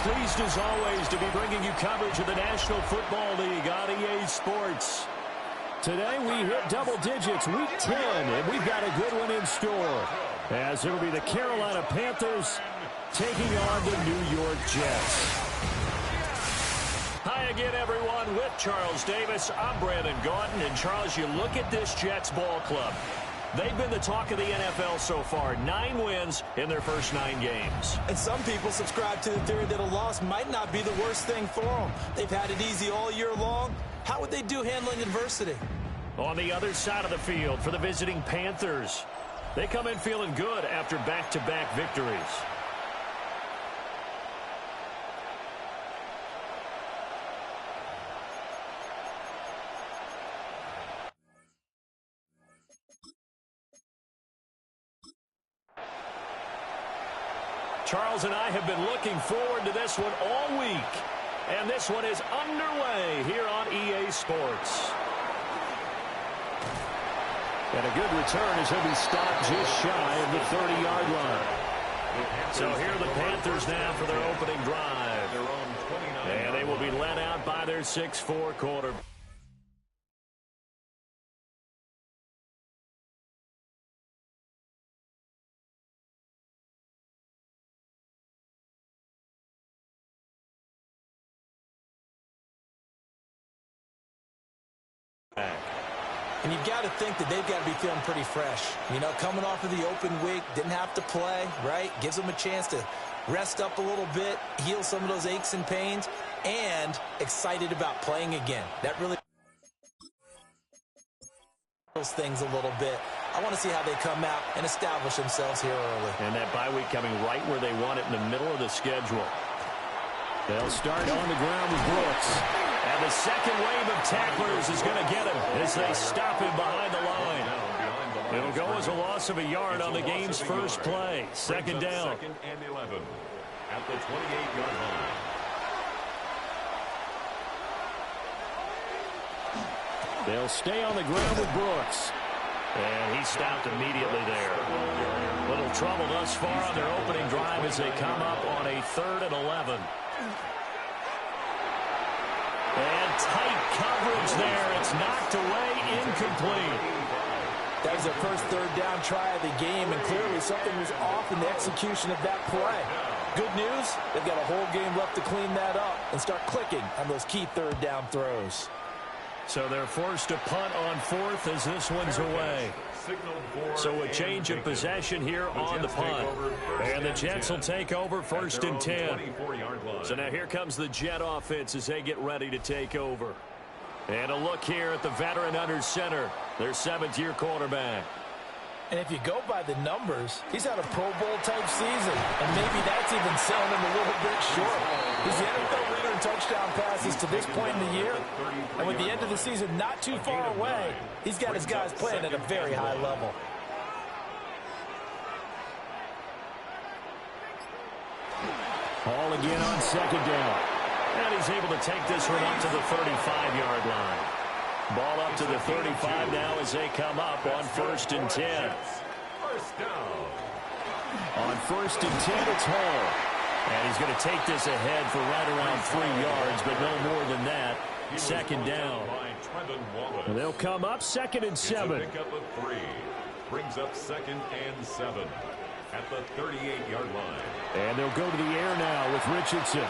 Pleased as always to be bringing you coverage of the National Football League on EA Sports. Today we hit double digits, week 10, and we've got a good one in store. As it will be the Carolina Panthers taking on the New York Jets. Hi again, everyone. With Charles Davis, I'm Brandon Gaudin. And Charles, you look at this Jets ball club. They've been the talk of the NFL so far. 9 wins in their first 9 games. And some people subscribe to the theory that a loss might not be the worst thing for them. They've had it easy all year long. How would they do handling adversity? On the other side of the field for the visiting Panthers, they come in feeling good after back-to-back victories. Charles and I have been looking forward to this one all week. And this one is underway here on EA Sports. And a good return as he'll be stopped just shy of the 30-yard line. So here are the Panthers now for their opening drive. And they will be led out by their 6'4" quarterback. And you've got to think that they've got to be feeling pretty fresh. You know, coming off of the open week, didn't have to play, right? Gives them a chance to rest up a little bit, heal some of those aches and pains, and excited about playing again. That really those things a little bit. I want to see how they come out and establish themselves here early. And that bye week coming right where they want it in the middle of the schedule. They'll start on the ground with Brooks. And the second wave of tacklers is going to get him as they stop him behind the line. It'll go as a loss of a yard on the game's first play. Second down. Second and 11 at the 28-yard line. They'll stay on the ground with Brooks. And he stopped immediately there. Little trouble thus far on their opening drive as they come up on a 3rd and 11. And tight coverage there. It's knocked away, incomplete. That was their first 3rd down try of the game, and clearly something was off in the execution of that play. Good news, they've got a whole game left to clean that up and start clicking on those key 3rd down throws. So they're forced to punt on 4th as this one's away. So a change of possession here on the punt. And the Jets will take over 1st and 10. So now here comes the Jet offense as they get ready to take over. And a look here at the veteran under center, their 7th-year quarterback. And if you go by the numbers, he's had a Pro Bowl-type season. And maybe that's even selling him a little bit short. He's the NFL leader in touchdown passes to this point in the year. And with the end of the season not too far away, he's got his guys playing at a very high level. Ball again on 2nd down. And he's able to take this one up to the 35-yard line. Ball up to the 35 now as they come up on 1st and 10. First down. On 1st and 10, it's Hall. And he's going to take this ahead for right around 3 yards, but no more than that. 2nd down. And they'll come up 2nd and 7. Pick up a 3. Brings up 2nd and 7 at the 38-yard line. And they'll go to the air now with Richardson.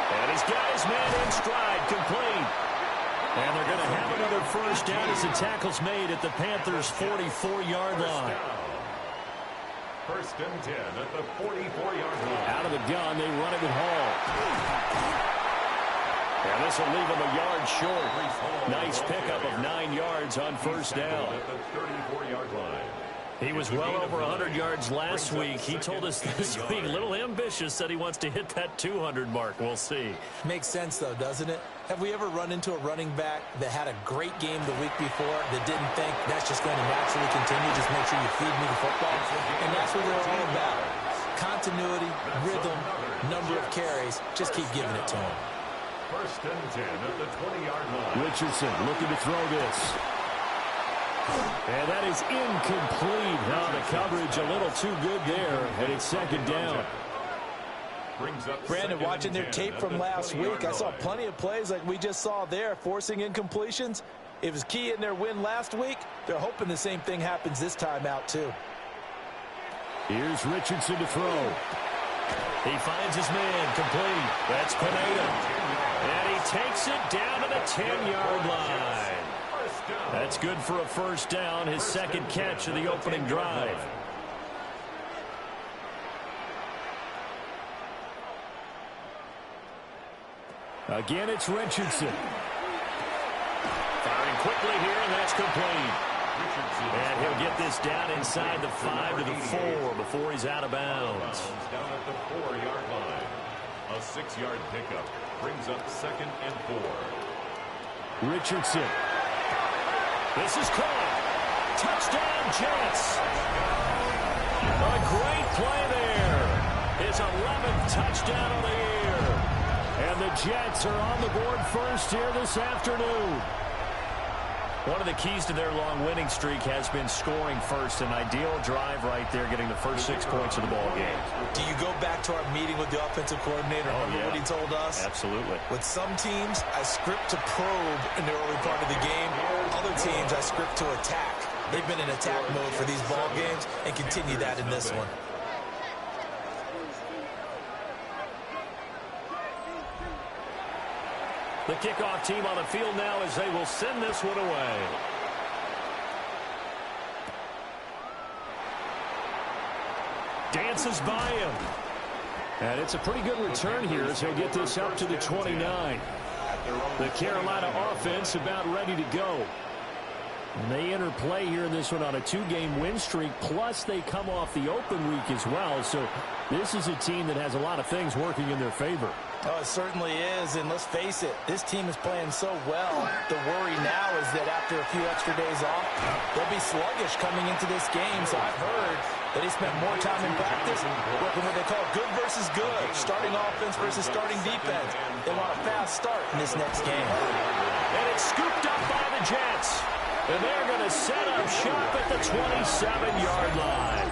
And he's got his man in stride, complete. And they're going to have another first down as the tackle's made at the Panthers' 44-yard line. 1st and 10 at the 44-yard line. Out of the gun, they run it with Hall. And this will leave him a yard short. Nice pickup of 9 yards on first down. At the 34-yard line. He was well over 100 yards last week. He told us this week, a little ambitious, said he wants to hit that 200 mark. We'll see. Makes sense, though, doesn't it? Have we ever run into a running back that had a great game the week before that didn't think that's just going to naturally continue? Just make sure you feed me the football. And that's what they're all about. Continuity, rhythm, number of carries. Just keep giving it to him. First and 10 at the 20-yard line. Richardson looking to throw this. And that is incomplete. Now the coverage a little too good there, and it's second down. Brandon, watching their tape from last week, I saw plenty of plays like we just saw there, forcing incompletions. It was key in their win last week. They're hoping the same thing happens this time out, too. Here's Richardson to throw. He finds his man, complete. That's Pineda. And he takes it down to the 10-yard line. That's good for a first down, his second catch of the opening drive. Again, it's Richardson. Firing quickly here, and that's complete. And he'll get this down inside the 5 to the 4 before he's out of bounds. Down at the 4-yard line. A 6-yard pickup brings up second and 4. Richardson. This is caught. Touchdown, Jets. A great play there. His 11th touchdown of the year. And the Jets are on the board first here this afternoon. One of the keys to their long winning streak has been scoring first. An ideal drive right there, getting the first 6 points of the ball game. Do you go back to our meeting with the offensive coordinator? Remember what he told us? Absolutely. With some teams, I script to probe in the early part of the game. Other teams, I script to attack. They've been in attack mode for these ball games and continue that in this one. The kickoff team on the field now as they will send this one away. Dances by him. And it's a pretty good return here as he'll get this up to the 29. The Carolina offense about ready to go. And they enter play here in this one on a 2-game win streak, plus they come off the open week as well. So this is a team that has a lot of things working in their favor. Oh, it certainly is, and let's face it, this team is playing so well. The worry now is that after a few extra days off, they'll be sluggish coming into this game. So I've heard that they spent more time in practice working what they call good versus good, starting offense versus starting defense. They want a fast start in this next game. And it's scooped up by the Jets. And they're going to set up shop at the 27-yard line.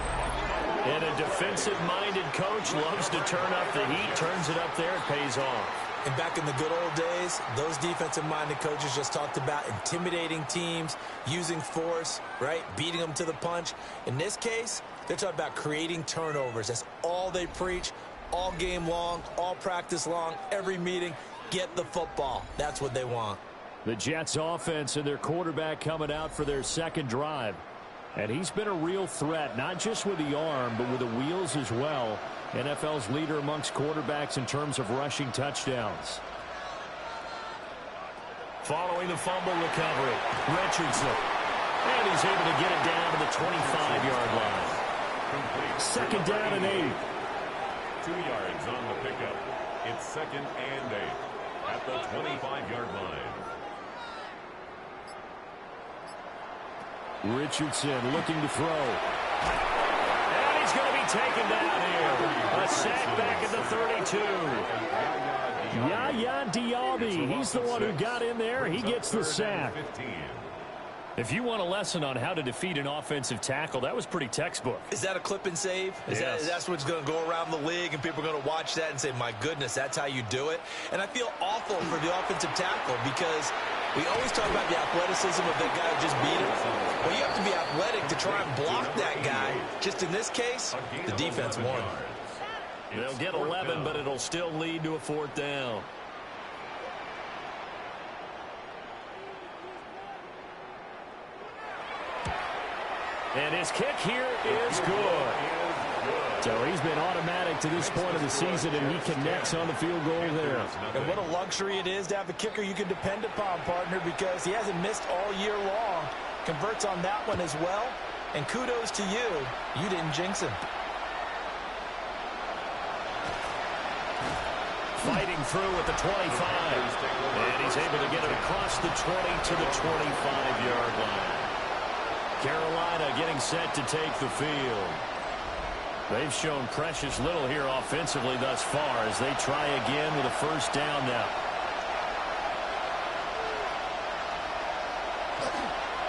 And a defensive-minded coach loves to turn up the heat, turns it up there, it pays off. And back in the good old days, those defensive-minded coaches just talked about intimidating teams, using force, right, beating them to the punch. In this case, they're talking about creating turnovers. That's all they preach, all game long, all practice long, every meeting. Get the football. That's what they want. The Jets offense and their quarterback coming out for their second drive. And he's been a real threat, not just with the arm, but with the wheels as well. NFL's leader amongst quarterbacks in terms of rushing touchdowns. Following the fumble recovery, Richardson. And he's able to get it down to the 25-yard line. Second down and 8. 2 yards on the pickup. It's second and 8 at the 25-yard line. Richardson looking to throw. And he's going to be taken down here. A sack back at the 32. Yaya Diaby, he's the one who got in there. He gets the sack. If you want a lesson on how to defeat an offensive tackle, that was pretty textbook. Is that a clip and save? That's what's going to go around the league, and people are going to watch that and say, my goodness, that's how you do it? And I feel awful for the offensive tackle because we always talk about the athleticism of the guy who just beat him. Well, you have to be athletic to try and block that guy. Just in this case, the defense won. They'll get 11, but it'll still lead to a 4th down. And his kick here is good. So he's been automatic to this point of the season, and he connects on the field goal there. And what a luxury it is to have a kicker you can depend upon, partner, because he hasn't missed all year long. Converts on that one as well. And kudos to you. You didn't jinx him. Fighting through at the 25. And he's able to get it across the 20 to the 25-yard line. Carolina getting set to take the field. They've shown precious little here offensively thus far as they try again with a first down now.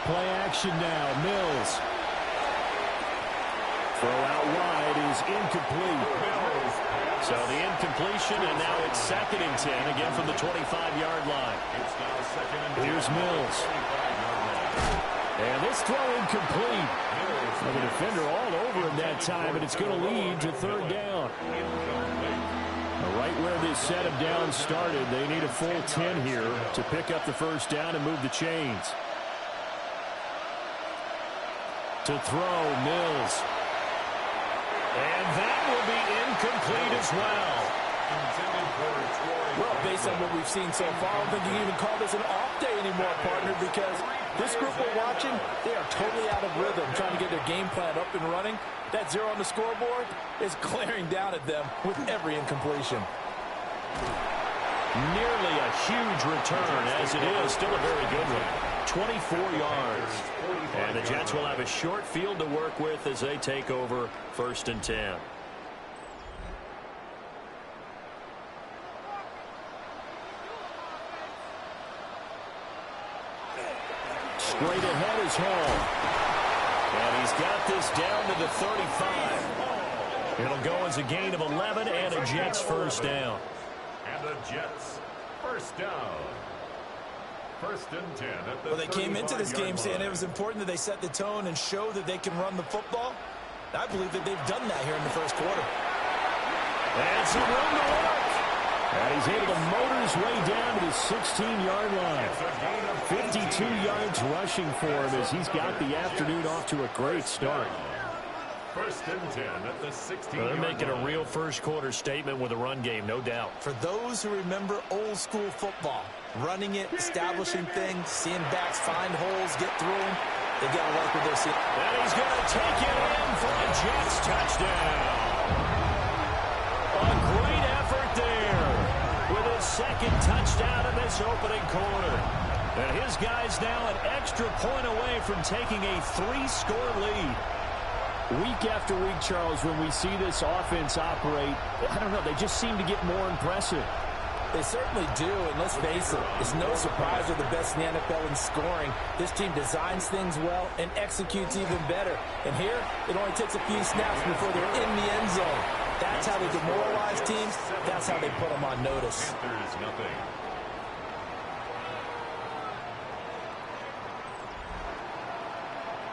Play action now. Mills. Throw out wide is incomplete. So the incompletion, and now it's 2nd and 10, again from the 25-yard line. Here's Mills. And this throw incomplete. So the defender all over him that time, and it's going to lead to 3rd down. Right where this set of downs started, they need a full 10 here to pick up the first down and move the chains. To throw, Mills. And that will be incomplete as well. Well, based on what we've seen so far, I don't think you can even call this an off day anymore, partner, because this group we're watching, they are totally out of rhythm, trying to get their game plan up and running. That 0 on the scoreboard is glaring down at them with every incompletion. Nearly a huge return, as it is. Still a very good one. 24 yards. And the Jets will have a short field to work with as they take over 1st and 10. Straight ahead is Hall. And he's got this down to the 35. It'll go as a gain of 11 and a Jets first down. And the Jets first down. 1st and 10 at the Well, they came into this game saying it was important that they set the tone and show that they can run the football. I believe that they've done that here in the 1st quarter. And some room to work. And he's able to motor his way down to the 16-yard line. 52 yards rushing for him as he's got the afternoon off to a great start. 1st and 10 at the 16. They're making a real first-quarter statement with a run game, no doubt. For those who remember old-school football, running it, establishing things, seeing backs find holes, get through them, they got to like what they're seeing. And he's going to take it in for a Jets touchdown. A great effort there with his 2nd touchdown in this opening quarter. And his guys now an extra point away from taking a 3-score lead. Week after week, Charles, when we see this offense operate, I don't know, they just seem to get more impressive. They certainly do, and let's face it, it's no surprise they're the best in the NFL in scoring. This team designs things well and executes even better. And here, it only takes a few snaps before they're in the end zone. That's how they demoralize teams. That's how they put them on notice. Panthers nothing.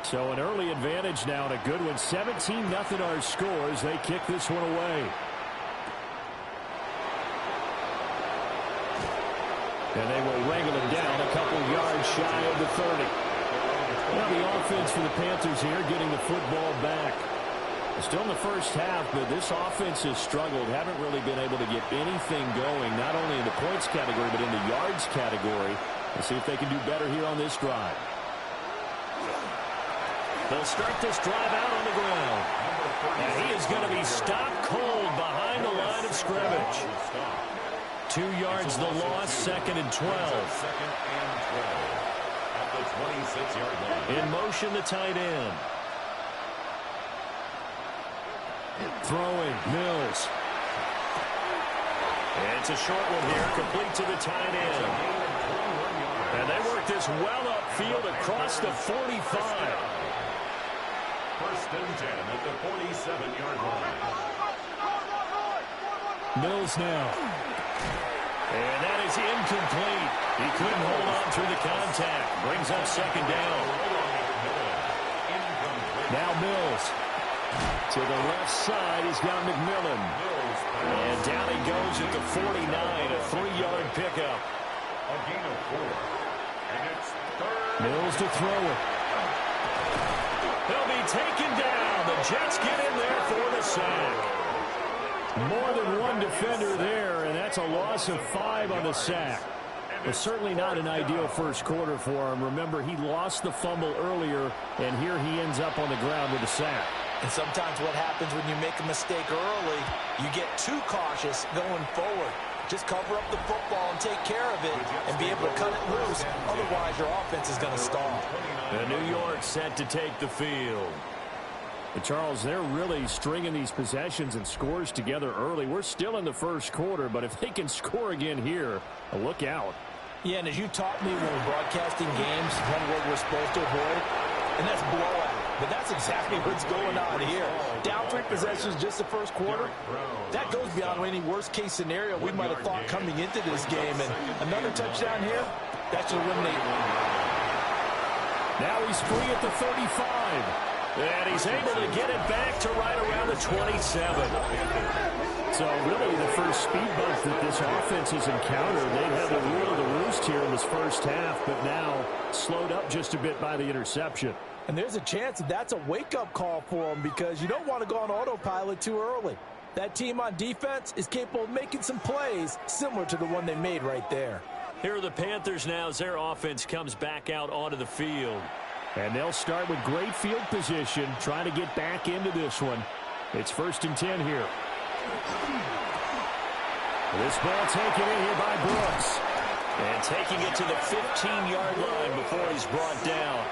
So an early advantage now and a good one. 17-0 our scores. They kick this one away. And they will wrangle him down a couple yards shy of the 30. Now the offense for the Panthers here getting the football back. Still in the first half, but this offense has struggled. Haven't really been able to get anything going, not only in the points category, but in the yards category. Let's see if they can do better here on this drive. They'll start this drive out on the ground. And he is going to be stopped cold behind the line of scrimmage. 2 yards the loss, 2nd and 12. 2nd and 12 at the 26-yard line. In motion, the tight end. Throwing, Mills. And it's a short one here, complete to the tight end. And they work this well upfield across the 45. 1st and 10 at the 47-yard line. Mills now. And that is incomplete. He couldn't hold on through the contact. Brings up 2nd down. Now Mills. To the left side, he's got McMillan. And down he goes at the 49, a 3-yard pickup. A gain of 4. And it's 3rd. Mills to throw it. He'll be taken down And the Jets get in there for the sack. More than one defender there, and that's a loss of 5 on the sack. But certainly not an ideal first quarter for him. Remember, he lost the fumble earlier, and here he ends up on the ground with a sack. And sometimes what happens when you make a mistake early, you get too cautious going forward. Just cover up the football and take care of it and be able to cut it loose. Otherwise, your offense is going to stall. And New York set to take the field. And Charles, they're really stringing these possessions and scores together early. We're still in the first quarter, but if they can score again here, look out. Yeah, and as you taught me when we're broadcasting games, one word we're supposed to avoid, and that's blowout. But that's exactly what's going on here. Down 3 possessions just the first quarter. That goes beyond any worst-case scenario we might have thought coming into this game. And another touchdown here, that should eliminate. Now he's free at the 35. And he's able to get it back to right around the 27. So really the first speed bump that this offense has encountered, they've had the rule of the roost here in this first half, but now slowed up just a bit by the interception. And there's a chance that that's a wake-up call for them because you don't want to go on autopilot too early. That team on defense is capable of making some plays similar to the one they made right there. Here are the Panthers now as their offense comes back out onto the field. And they'll start with great field position, trying to get back into this one. It's 1st and 10 here. This ball taken in here by Brooks. And taking it to the 15-yard line before he's brought down.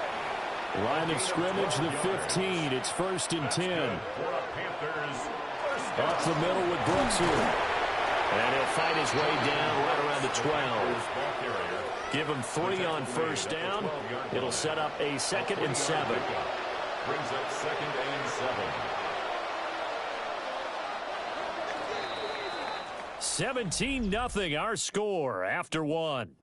Line of scrimmage, the 15. It's 1st and 10. Up the middle with Brooks here. And he'll fight his way down right around the 12. Give him 3 on first down. It'll set up a 2nd and 7. Brings up 2nd and 7. 17-0 our score after 1.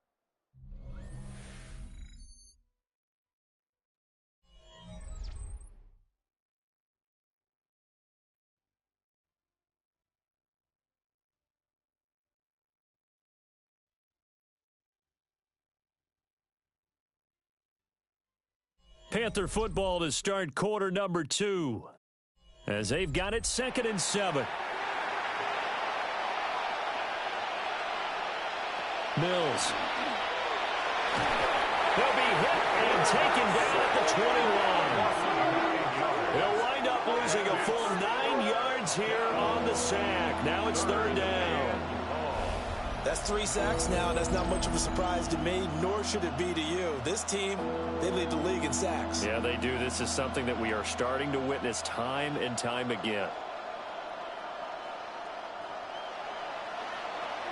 Panther football to start quarter number 2. As they've got it 2nd and 7. Mills. He'll be hit and taken down at the 21. He'll wind up losing a full 9 yards here on the sack. Now it's 3rd down. That's 3 sacks now, and that's not much of a surprise to me, nor should it be to you. This team, they lead the league in sacks. Yeah, they do. This is something that we are starting to witness time and time again.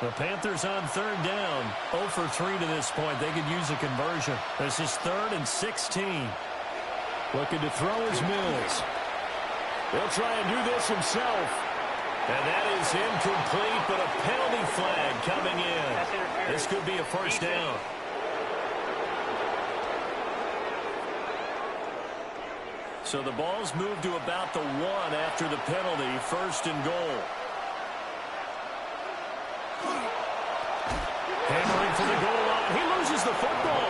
The Panthers on 3rd down. 0 for 3 to this point. They could use a conversion. This is 3rd and 16. Looking to throw his Mills. He'll try and do this himself. And that is incomplete, but a penalty flag coming in. This could be a 1st down. So the ball's moved to about the 1 after the penalty. 1st and goal. Hammering for the goal line. He loses the football.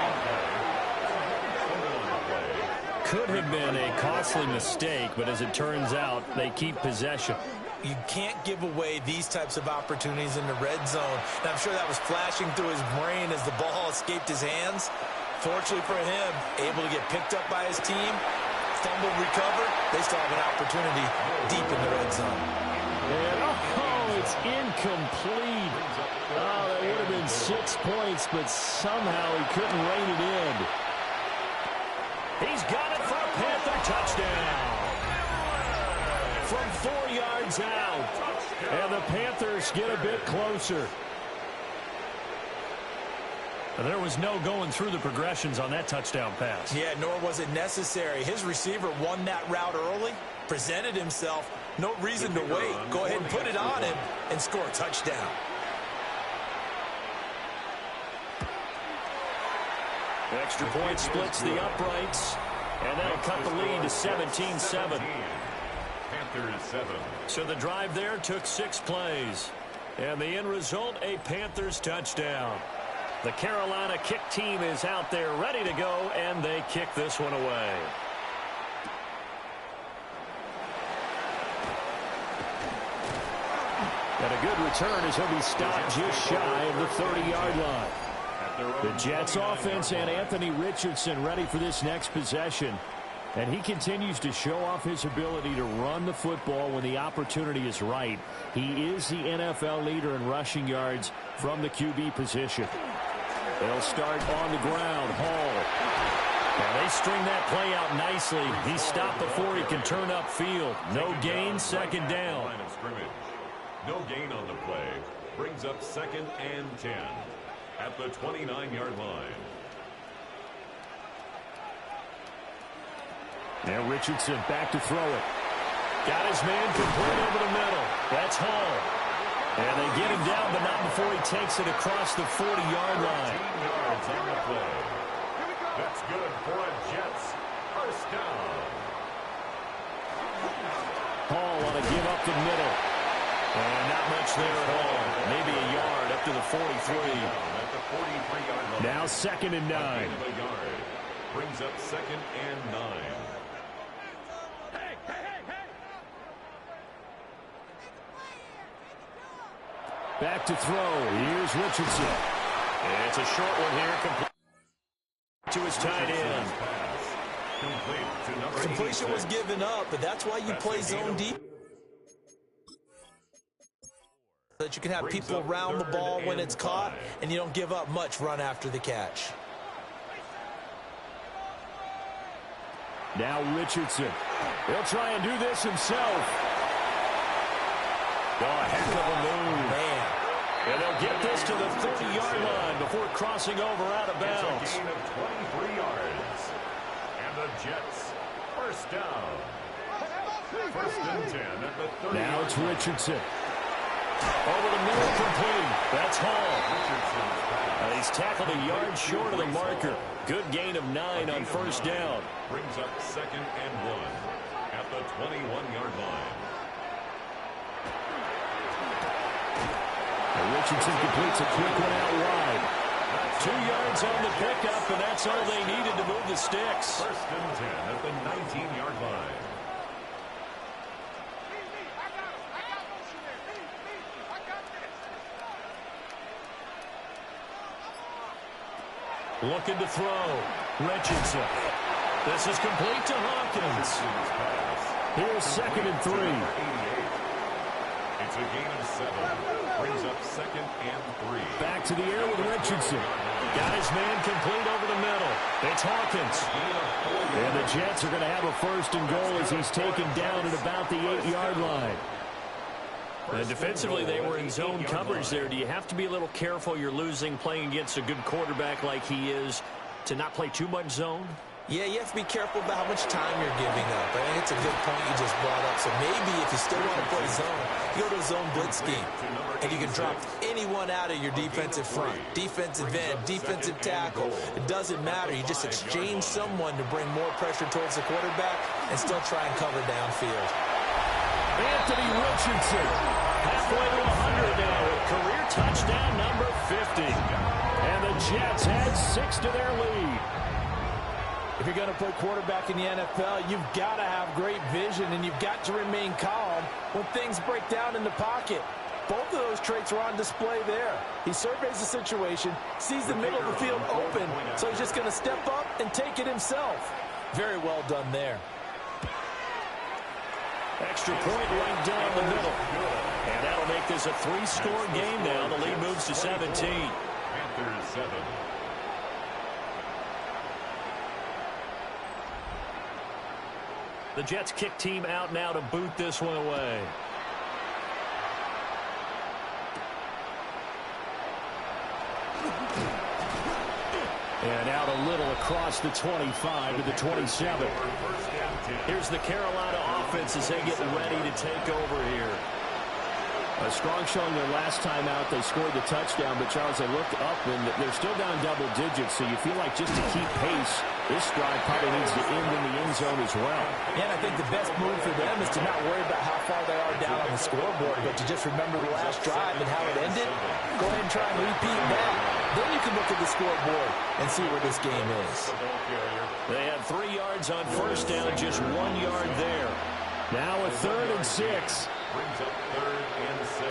Could have been a costly mistake, but as it turns out, they keep possession. You can't give away these types of opportunities in the red zone. And I'm sure that was flashing through his brain as the ball escaped his hands. Fortunately for him, able to get picked up by his team, fumble recovered. They still have an opportunity deep in the red zone. And, oh, it's incomplete. Oh, that would have been 6 points, but somehow he couldn't rein it in. He's got it for a Panther touchdown. From 4 yards out. And the Panthers get a bit closer. There was no going through the progressions on that touchdown pass. Yeah, nor was it necessary. His receiver won that route early, presented himself. No reason to wait. Go ahead and put it on him and score a touchdown. Extra point splits the uprights. And that'll cut the lead to 17-7. Panthers 7. So the drive there took 6 plays. And the end result, a Panthers touchdown. The Carolina kick team is out there ready to go, and they kick this one away. And a good return as he'll be stopped just shy of the 30-yard line. The Jets offense and Anthony Richardson ready for this next possession. And he continues to show off his ability to run the football when the opportunity is right. He is the NFL leader in rushing yards from the QB position. They'll start on the ground. Hall. And they string that play out nicely. He stopped before he can turn upfield. No gain, second down. No gain on the play. Brings up 2nd and 10 at the 29-yard line. Now Richardson back to throw it. Got his man complete over the middle. That's Hall. And they get him down, but not before he takes it across the 40-yard line. 15 yards on the play. That's good for a Jets first down. Hall on a give up the middle. And not much there at all. Maybe a yard up to the 43. At the 43-yard line. Now 2nd and 9. Brings up 2nd and 9. Back to throw. Here's Richardson. And it's a short one here. Complete to his tight end. Completion was given up, but that's why you play zone deep. So that you can have people around the ball when it's caught, and you don't give up much run after the catch. Now Richardson. He'll try and do this himself. Oh, a heck of a move. Man. And they'll get this to the 30-yard line before crossing over out of bounds. It's a gain of 23 yards. And the Jets first down. 1st and 10 at the 30. Now it's Richardson. Over the middle, complete. That's Hall. He's tackled a yard short of the marker. Good gain of 9 on first down. Brings up 2nd and 1 at the 21-yard line. Richardson completes a quick one out wide. 2 yards on the pickup, and that's all they needed to move the sticks. 1st and 10 at the 19-yard line. Looking to throw. Richardson. This is complete to Hawkins. Here's 2nd and 3. It's a gain of 7. Brings up 2nd and 3. Back to the air with Richardson. Got his man complete over the middle. It's Hawkins. And the Jets are going to have a 1st and goal as he's taken down at about the 8-yard line. And defensively, they were in zone coverage there. Do you have to be a little careful? You're losing playing against a good quarterback like he is to not play too much zone? Yeah, you have to be careful about how much time you're giving up. I think it's a good point you just brought up. So maybe if you still want to play zone, you go to a zone blitz scheme. And you can drop anyone out of your defensive front. Defensive end, defensive tackle. It doesn't matter. You just exchange someone to bring more pressure towards the quarterback and still try and cover downfield. Anthony Richardson, halfway to 100 now with career touchdown number 50. And the Jets add 6 to their lead. If you're going to play quarterback in the NFL, you've got to have great vision, and you've got to remain calm when things break down in the pocket. Both of those traits are on display there. He surveys the situation, sees the middle of the field open, so he's just going to step up and take it himself. Very well done there. Extra point right down the middle. And that'll make this a 3-score game now. The lead moves to 17. Panthers 7. The Jets kick team out now to boot this one away. And out a little across the 25 to the 27. Here's the Carolina offense as they get ready to take over here. A strong showing their last time out. They scored the touchdown, but Charles, they looked up and they're still down double digits, so you feel like just to keep pace, this drive probably needs to end in the end zone as well. Yeah, and I think the best move for them is to not worry about how far they are down on the scoreboard, but to just remember the last drive and how it ended. Go ahead and try and repeat that. Then you can look at the scoreboard and see where this game is. They had 3 yards on first down, just 1 yard there. Now a 3rd and 6. Brings up 3rd and 6.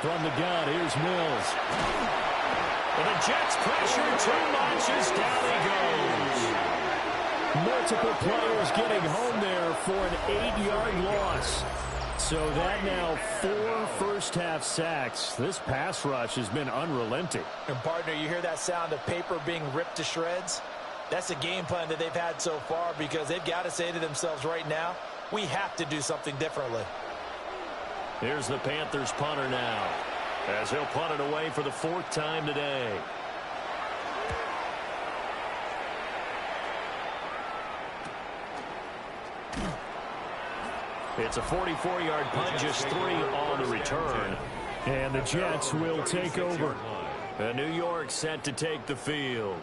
From the gun, here's Mills. And the Jets pressure too much as down he goes. Multiple players getting home there for an 8-yard loss. So that now 4 first-half sacks. This pass rush has been unrelenting. And, partner, you hear that sound of paper being ripped to shreds? That's the game plan that they've had so far because they've got to say to themselves right now, we have to do something differently. Here's the Panthers punter now, as he'll punt it away for the 4th time today. It's a 44-yard punt, just 3 on the return. And the Jets will take over. New York set to take the field.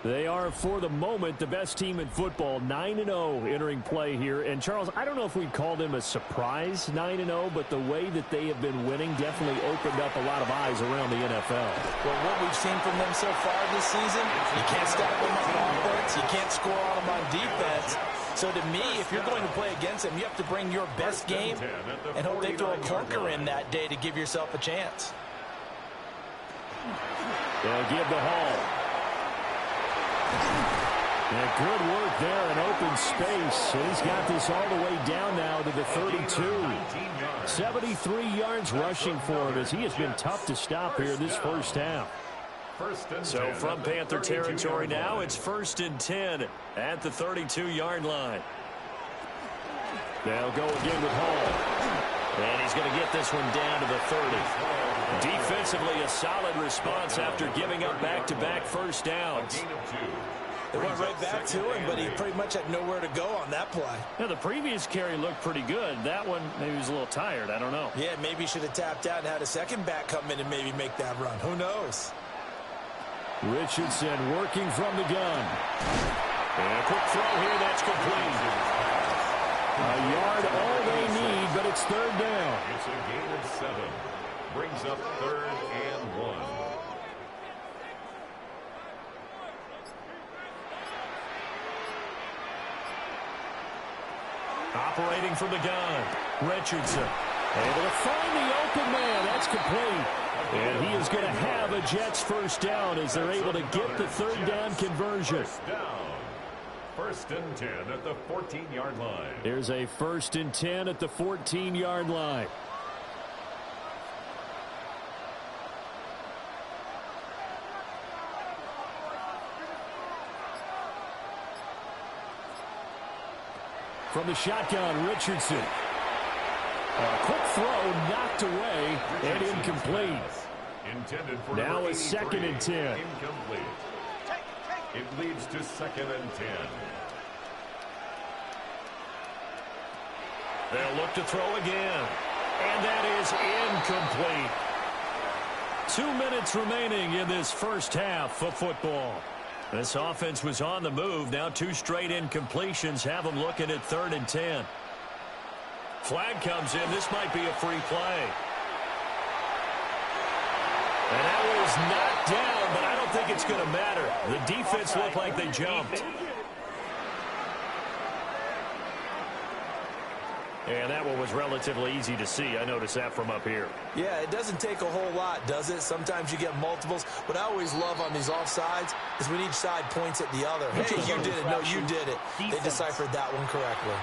They are, for the moment, the best team in football, 9-0 entering play here. And, Charles, I don't know if we'd call them a surprise 9-0, but the way that they have been winning definitely opened up a lot of eyes around the NFL. Well, what we've seen from them so far this season, you can't stop them on offense, you can't score on them on defense. So to me, if you're going to play against them, you have to bring your best game and hope they throw a clunker in that day to give yourself a chance. They'll give the Hall. And good work there in open space. And he's got this all the way down now to the 32. 73 yards rushing for him as he has been tough to stop here this first half. So from Panther territory now, it's 1st and 10 at the 32-yard line. They'll go again with Hall. And he's going to get this one down to the 30. Defensively, a solid response after giving up back-to-back first downs. They went right back to him, but he pretty much had nowhere to go on that play. Yeah, the previous carry looked pretty good. That one, maybe he was a little tired. I don't know. Yeah, maybe he should have tapped out and had a second back come in and maybe make that run. Who knows? Richardson working from the gun. And a quick throw here, that's complete. A yard all they need, but it's 3rd down. It's a gain of 7. Brings up 3rd and 1. Operating from the gun, Richardson. Able to find the open man. That's complete. And he is going to have a Jets first down as they're able to get the 3rd down conversion. First down. 1st and 10 at the 14-yard line. Here's a 1st and 10 at the 14-yard line. From the shotgun, Richardson. A quick throw knocked away and incomplete. Now a 2nd and 10. Incomplete. It leads to 2nd and 10. They'll look to throw again. And that is incomplete. 2 minutes remaining in this first half of football. This offense was on the move. Now 2 straight incompletions have them looking at 3rd and 10. Flag comes in. This might be a free play. And that was knocked down, but I don't think it's going to matter. The defense looked like they jumped. And that one was relatively easy to see. I noticed that from up here. Yeah, it doesn't take a whole lot, does it? Sometimes you get multiples. What I always love on these offsides is when each side points at the other. Hey, you did it. No, you did it. They deciphered that one correctly.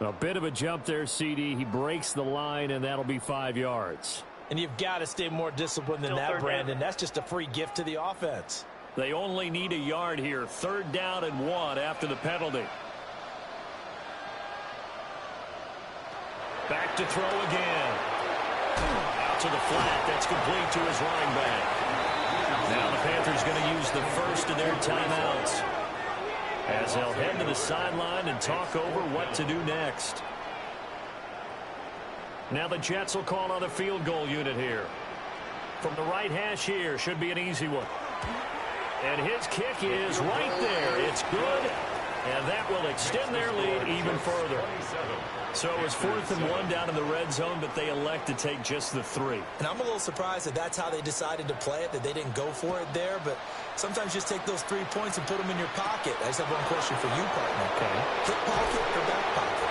A bit of a jump there, CD. He breaks the line, and that'll be 5 yards. And you've got to stay more disciplined than that, Brandon. That's just a free gift to the offense. They only need a yard here. 3rd down and 1 after the penalty. Back to throw again. Out to the flat. That's complete to his running back. Now the Panthers going to use the first of their timeouts, as they'll head to the sideline and talk over what to do next. Now the Jets will call on a field goal unit here. From the right hash here, should be an easy one. And his kick is right there. It's good, and that will extend their lead even further. So it was 4th and 1 down in the red zone, but they elect to take just the 3. And I'm a little surprised that that's how they decided to play it, that they didn't go for it there. But sometimes just take those 3 points and put them in your pocket. I just have one question for you, partner. Okay. Hip pocket or back pocket?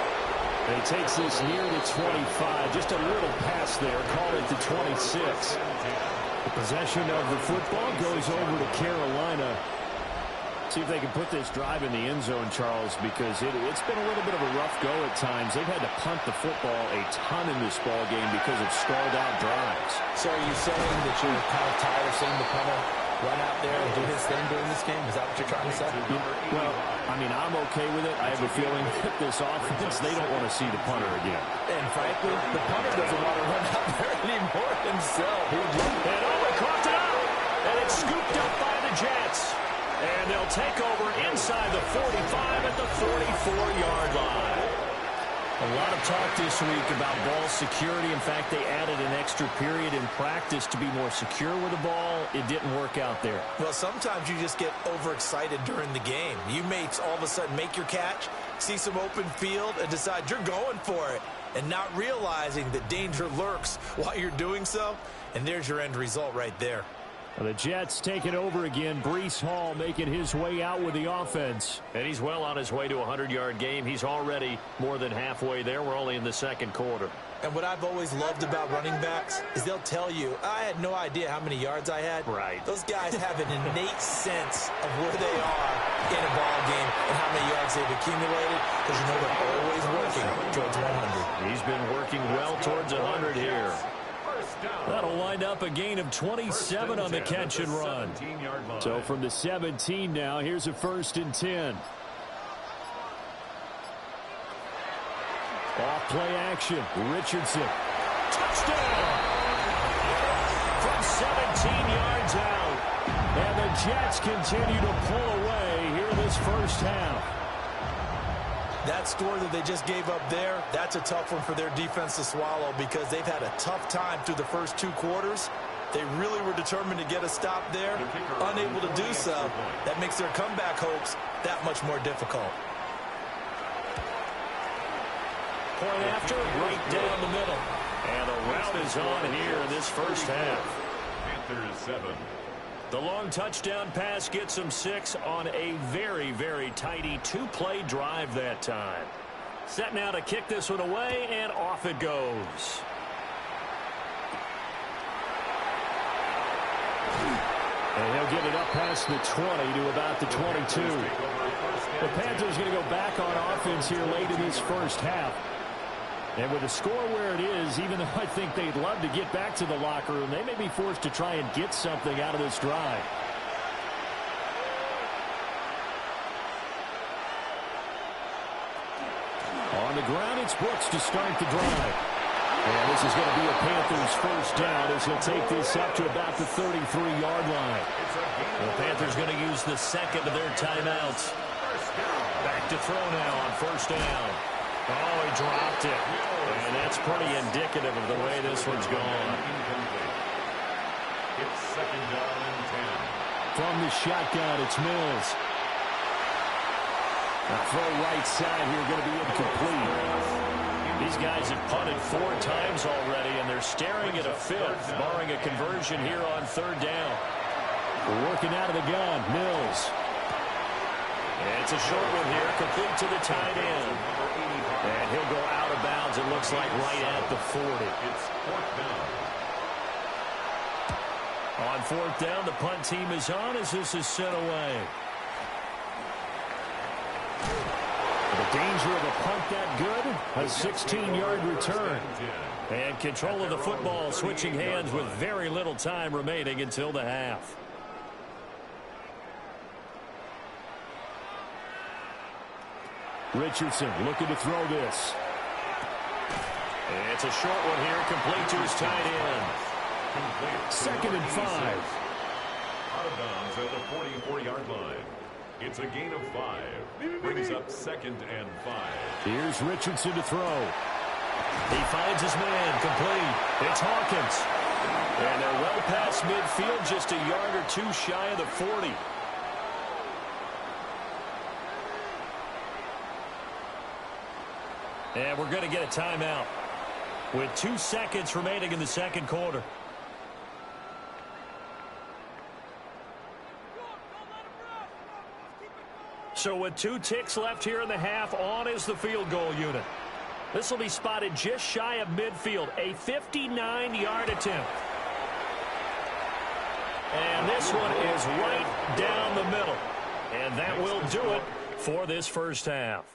And he takes this near the 25. Just a little pass there. Call it the 26. The possession of the football goes over to Carolina. See if they can put this drive in the end zone, Charles, because it's been a little bit of a rough go at times. They've had to punt the football a ton in this ball game because of stalled out drives. So are you saying that you're kind of tired of seeing the punter run out there and do his thing during this game? Is that what you're trying to say? Well, I mean, I'm okay with it. I have a feeling that this offense, they don't want to see the punter again. And frankly, the punter doesn't want to run out there anymore himself. And coughed it out. And it's scooped up by the Jets. And they'll take over inside the 45 at the 44-yard line. A lot of talk this week about ball security. In fact, they added an extra period in practice to be more secure with the ball. It didn't work out there. Well, sometimes you just get overexcited during the game. You may all of a sudden make your catch, see some open field, and decide you're going for it, and not realizing that danger lurks while you're doing so. And there's your end result right there. Well, the Jets take it over again. Breece Hall making his way out with the offense. And he's well on his way to a 100-yard game. He's already more than halfway there. We're only in the second quarter. And what I've always loved about running backs is they'll tell you, I had no idea how many yards I had. Right. Those guys have an innate sense of where they are in a ball game and how many yards they've accumulated, because you know they're always working towards 100. He's been working well towards 100 here. That'll wind up a gain of 27 on the catch and run. So from the 17 now, here's a 1st and 10. Off play action. Richardson. Touchdown! From 17 yards out. And the Jets continue to pull away here this first half. That score that they just gave up there, that's a tough one for their defense to swallow, because they've had a tough time through the first 2 quarters. They really were determined to get a stop there, unable to do so. That makes their comeback hopes that much more difficult. Point after, right down the middle. And the route is on here in this first half. Panthers 7. The long touchdown pass gets them 6 on a very, very tidy 2-play drive that time. Set now to kick this one away, and off it goes. And he'll get it up past the 20 to about the 22. The Panthers going to go back on offense here late in this first half. And with the score where it is, even though I think they'd love to get back to the locker room, they may be forced to try and get something out of this drive. On the ground, it's Brooks to start the drive. And this is going to be a Panthers first down as he'll take this up to about the 33-yard line. The Panthers going to use the second of their timeouts. Back to throw now on first down. Oh, he dropped it. And that's pretty indicative of the way this one's gone. It's 2nd down and 10. From the shotgun, it's Mills. Now throw right side here, going to be incomplete. These guys have punted 4 times already, and they're staring at a 5th, barring a conversion here on 3rd down. Working out of the gun, Mills. And it's a short one here, complete to the tight end. And he'll go out of bounds, it looks like, right at the 40. It's 4th down. On 4th down, the punt team is on as this is sent away. The danger of a punt that good, a 16-yard return. And control of the football switching hands with very little time remaining until the half. Richardson looking to throw this. It's a short one here, complete to his tight end. 2nd and 5. Out of bounds at the 44-yard line. It's a gain of 5. Brings up 2nd and 5. Here's Richardson to throw. He finds his man, complete. It's Hawkins. And they're well past midfield, just a yard or 2 shy of the 40. And we're going to get a timeout with 2 seconds remaining in the second quarter. So with 2 ticks left here in the half, on is the field goal unit. This will be spotted just shy of midfield, a 59-yard attempt. And this one is right down the middle. And that will do it for this first half.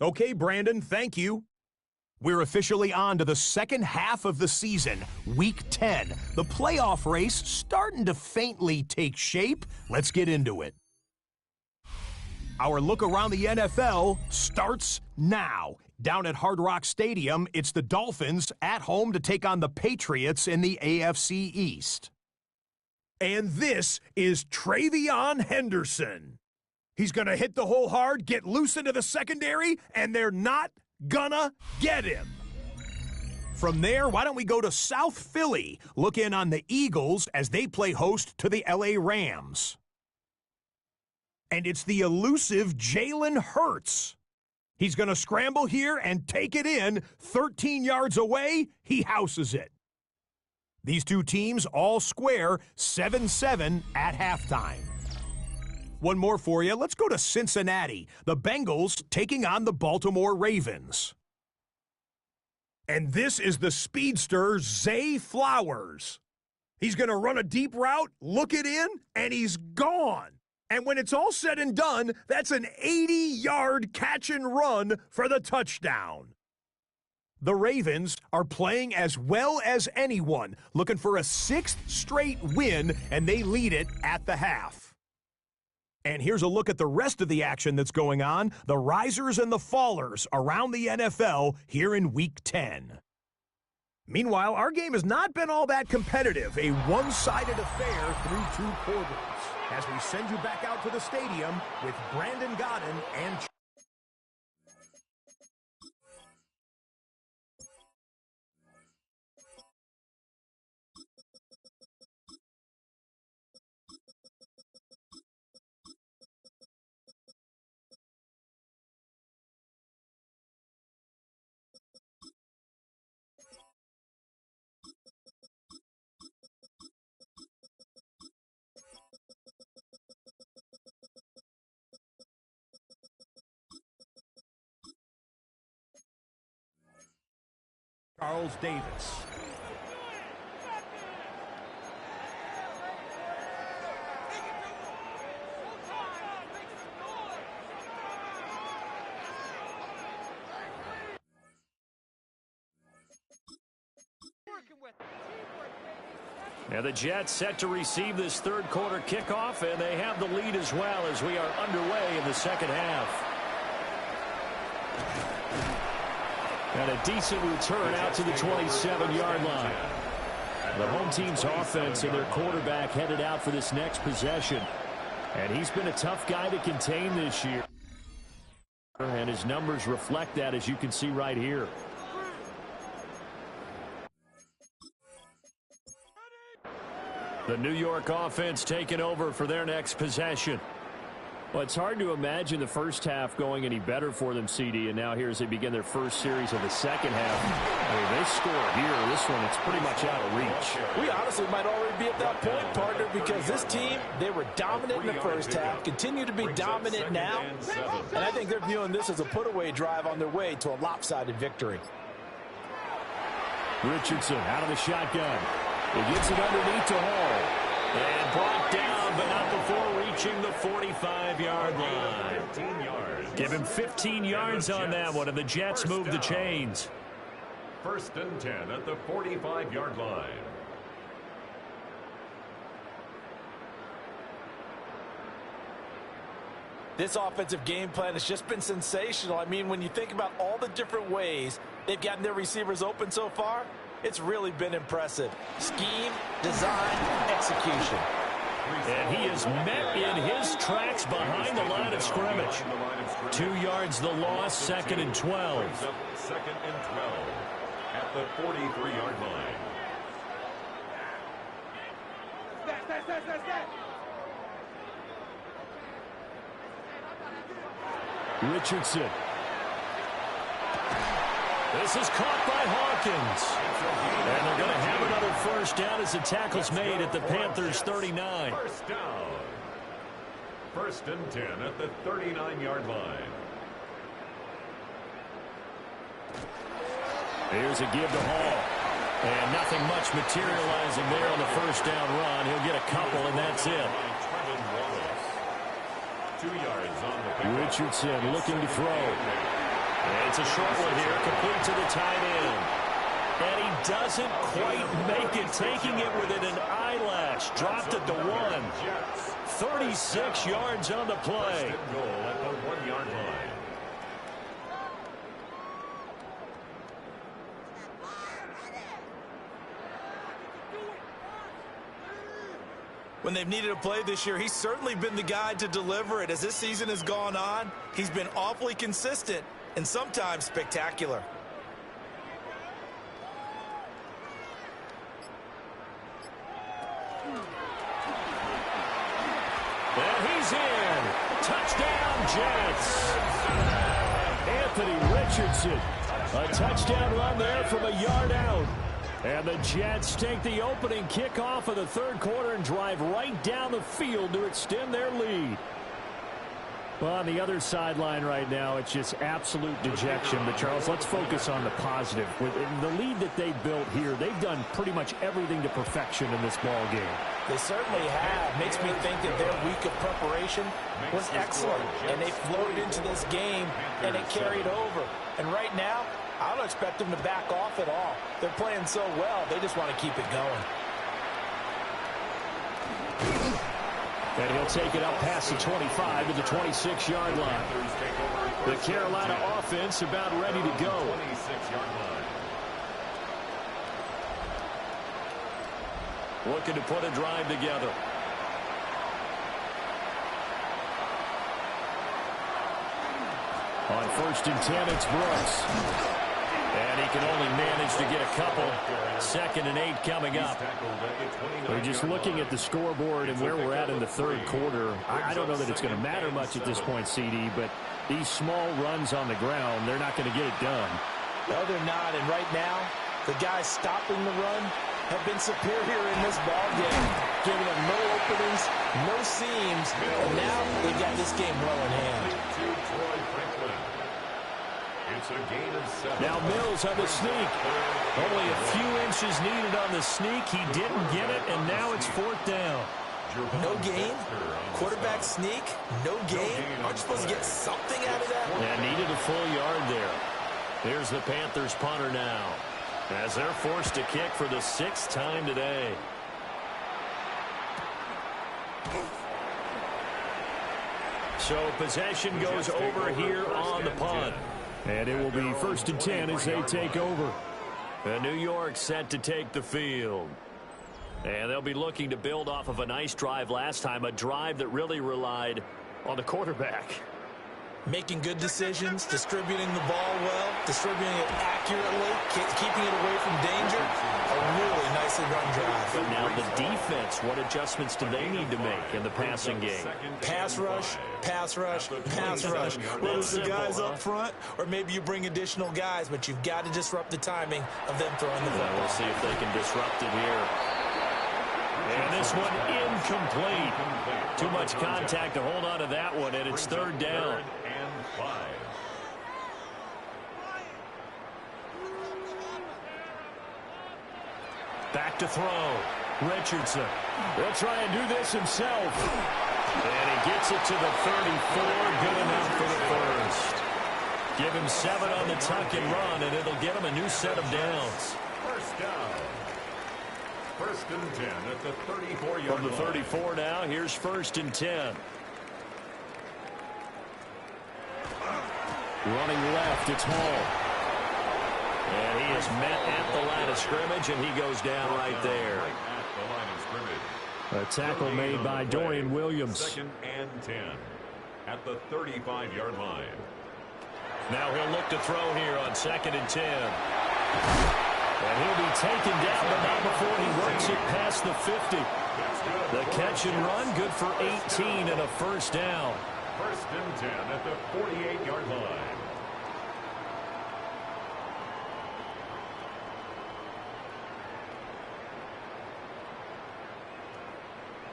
Okay, Brandon, thank you. We're officially on to the second half of the season, Week 10. The playoff race starting to faintly take shape. Let's get into it. Our look around the NFL starts now. Down at Hard Rock Stadium, it's the Dolphins at home to take on the Patriots in the AFC East. And this is Travion Henderson. He's going to hit the hole hard, get loose into the secondary, and they're not gonna get him. From there, why don't we go to South Philly, look in on the Eagles as they play host to the LA Rams. And it's the elusive Jalen Hurts. He's going to scramble here and take it in. 13 yards away, he houses it. These two teams all square 7-7 at halftime. One more for you. Let's go to Cincinnati. The Bengals taking on the Baltimore Ravens. And this is the speedster, Zay Flowers. He's going to run a deep route, look it in, and he's gone. And when it's all said and done, that's an 80-yard catch and run for the touchdown. The Ravens are playing as well as anyone, looking for a 6th straight win, and they lead it at the half. And here's a look at the rest of the action that's going on, the risers and the fallers around the NFL here in Week 10. Meanwhile, our game has not been all that competitive, a one-sided affair through 2 quarters. As we send you back out to the stadium with Brandon Godden and Charles Davis. Now the Jets set to receive this third quarter kickoff, and they have the lead as well as we are underway in the second half. And a decent return out to the 27-yard line. The home team's offense and their quarterback headed out for this next possession. And he's been a tough guy to contain this year. And his numbers reflect that, as you can see right here. The New York offense taking over for their next possession. Well, it's hard to imagine the first half going any better for them, CD, and now here as they begin their first series of the second half. I mean, they score here. This one, it's pretty much out of reach. We honestly might already be at that point, partner, because this team, they were dominant in the first half, continue to be dominant now, and I think they're viewing this as a put-away drive on their way to a lopsided victory. Richardson out of the shotgun. He gets it underneath to Hall. And brought down, but not before reaching the 45-yard line. 15 yards. Give him 15 yards on that one, and the Jets move the chains. 1st and 10 at the 45-yard line. This offensive game plan has just been sensational. I mean, when you think about all the different ways they've gotten their receivers open so far, it's really been impressive. Scheme, design, execution. And he is met in his tracks behind the line of scrimmage. 2 yards the loss, 2nd and 12. 2nd and 12 at the 43-yard line. Richardson. This is caught by Hawkins. And they're going to have another first down as the tackle's made at the Panthers' 39. First down. 1st and 10 at the 39-yard line. Here's a give to Hall. And nothing much materializing there on the first down run. He'll get a couple, and that's it. 2 yards on the pick. Richardson looking to throw. And it's a short one here, complete to the tight end. And he doesn't quite make it, taking it within an eyelash. Dropped at the 1. 36 yards on the play. First and goal at the 1-yard line. When they've needed a play this year, he's certainly been the guy to deliver it. As this season has gone on, he's been awfully consistent and sometimes spectacular. And he's in. Touchdown, Jets. Anthony Richardson. A touchdown run there from a yard out. And the Jets take the opening kickoff of the third quarter and drive right down the field to extend their lead. Well, on the other sideline right now, it's just absolute dejection. But, Charles, let's focus on the positive. With the lead that they built here, they've done pretty much everything to perfection in this ball game. They certainly have. Makes me think that their week of preparation was excellent. And they flowed into this game, and it carried over. And right now, I don't expect them to back off at all. They're playing so well, they just want to keep it going. And he'll take it up past the 25 to the 26-yard line. The Carolina offense about ready to go. 26-yard line. Looking to put a drive together. On 1st and 10, it's Brooks. And he can only manage to get a couple. 2nd and 8 coming up. We're just looking at the scoreboard and where we're at in the third quarter. I don't know that it's going to matter much at this point, CD, but these small runs on the ground, they're not going to get it done. No, they're not. And right now, the guys stopping the run have been superior in this ball game, giving them no openings, no seams, and now they've got this game well in hand. It's a gain of 7. Now Mills on the sneak. Only a few inches needed on the sneak. He didn't get it, and now it's 4th down. No gain? Quarterback sneak? No gain? Aren't you supposed to get something out of that? Yeah, needed a full yard there. Here's the Panthers punter now, as they're forced to kick for the 6th time today. So possession goes over here on the punt. And it will be 1st and 10 as they take over. And New York set to take the field. And they'll be looking to build off of a nice drive last time, a drive that really relied on the quarterback. Making good decisions, distributing the ball well, distributing it accurately, keeping it away from danger. A really nicely run drive. But now the defense, what adjustments do they need to make in the passing game? Pass rush, pass rush, pass rush. Whether it's the guys up front or maybe you bring additional guys, but you've got to disrupt the timing of them throwing the football. We'll see if they can disrupt it here. And this one incomplete. Too much contact to hold on to that one, and it's 3rd down. And 5. Back to throw. Richardson. He'll try and do this himself. And he gets it to the 34. Good enough for the first. Give him 7 on the tuck and run, and it'll get him a new set of downs. First down. 1st and 10 at the 34-yard line. From the 34 now, here's 1st and 10. Running left, it's Hall. And he is met at the line of scrimmage, and he goes down right there. A tackle made by Dorian Williams. 2nd and 10 at the 35-yard line. Now he'll look to throw here on 2nd and 10. And he'll be taken down, but not before he works it past the 50. The catch and run, good for 18 and a first down. 1st and 10 at the 48-yard line.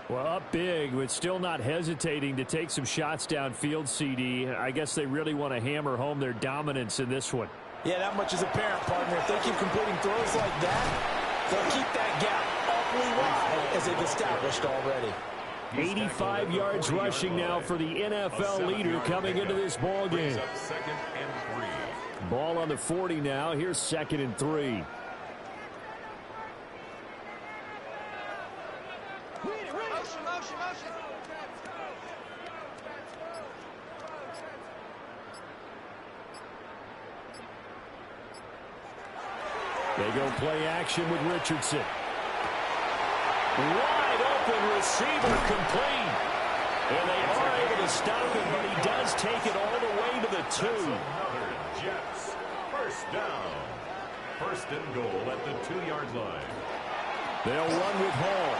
Well, up big, but still not hesitating to take some shots downfield, CD. I guess they really want to hammer home their dominance in this one. Yeah, that much is apparent, partner. If they keep completing throws like that, they'll keep that gap awfully wide as they've established already. 85 yards rushing now for the NFL leader coming into this ball game. Ball on the 40 now. Here's 2nd and 3. They go play action with Richardson. Wide open receiver complete. And they are able to stop him, but he does take it all the way to the 2. Another Jets. First down. 1st and goal at the 2-yard line. They'll run with Hall.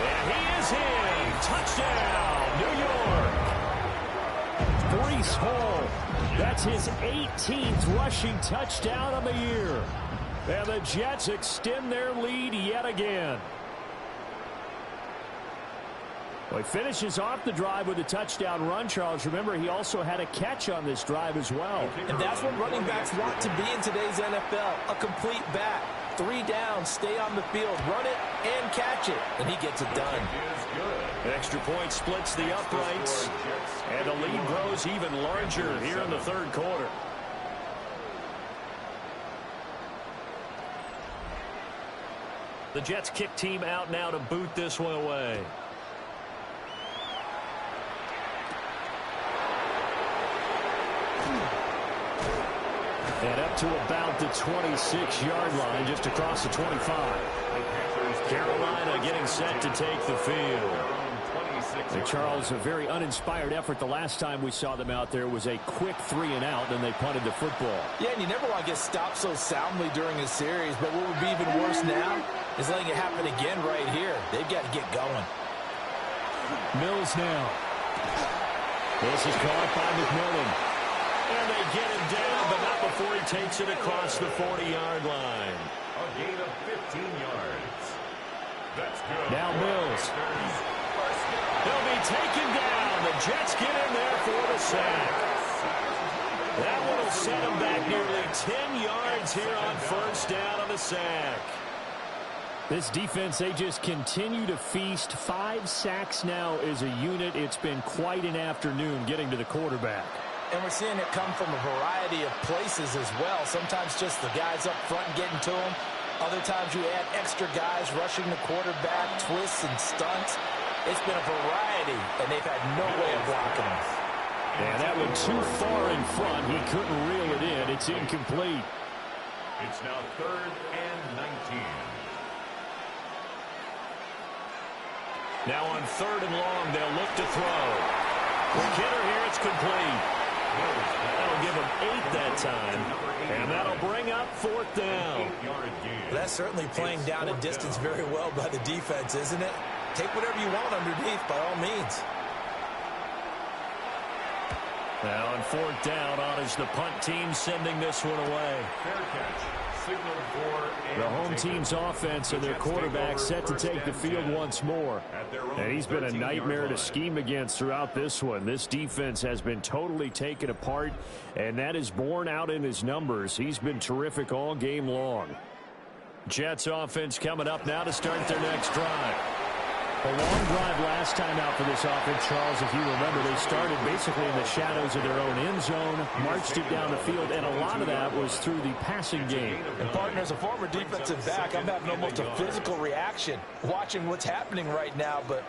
And he is in. Touchdown, New York. Breece Hall. That's his 18th rushing touchdown of the year. And the Jets extend their lead yet again. Well, he finishes off the drive with a touchdown run, Charles. Remember, he also had a catch on this drive as well. And that's what running backs want to be in today's NFL, a complete back. 3 down, stay on the field, run it, and catch it. And he gets it done. An extra point splits the uprights, and the lead grows even larger here in the 3rd quarter. The Jets kick team out now to boot this one away. And up to about the 26-yard line, just across the 25. Carolina getting set to take the field. And Charles, a very uninspired effort the last time we saw them out there was a quick 3-and-out, then they punted the football. Yeah, and you never want to get stopped so soundly during a series, but what would be even worse now is letting it happen again right here. They've got to get going. Mills now. This is caught by McMillan. And they get him down, but not before he takes it across the 40-yard line. A gain of 15 yards. That's good. Now Mills. He'll be taken down. The Jets get in there for the sack. That one will set him back nearly 10 yards here on 1st down on the sack. This defense, they just continue to feast. 5 sacks now as a unit. It's been quite an afternoon getting to the quarterback. And we're seeing it come from a variety of places as well. Sometimes just the guys up front and getting to him. Other times you add extra guys rushing the quarterback, twists and stunts. It's been a variety, and they've had no way of blocking him. And that one too far in front. He couldn't reel it in. It's incomplete. It's now 3rd and 19. Now on 3rd and long, they'll look to throw. McKinnon here, it's complete. That'll give him 8 that time, and that'll bring up 4th down. That's certainly playing down a distance very well by the defense, isn't it? Take whatever you want underneath, by all means. Now on 4th down, on is the punt team sending this one away. Fair catch. Signaled for The home team's offense and their quarterback set to take the field once more. And he's been a nightmare to scheme against throughout this one. This defense has been totally taken apart, and that is borne out in his numbers. He's been terrific all game long. Jets offense coming up now to start their next drive. A long drive last time out for this offense, Charles. If you remember, they started basically in the shadows of their own end zone, marched it down the field, and a lot of that was through the passing game. And, partner, as a former defensive back, I'm having almost a physical reaction watching what's happening right now. But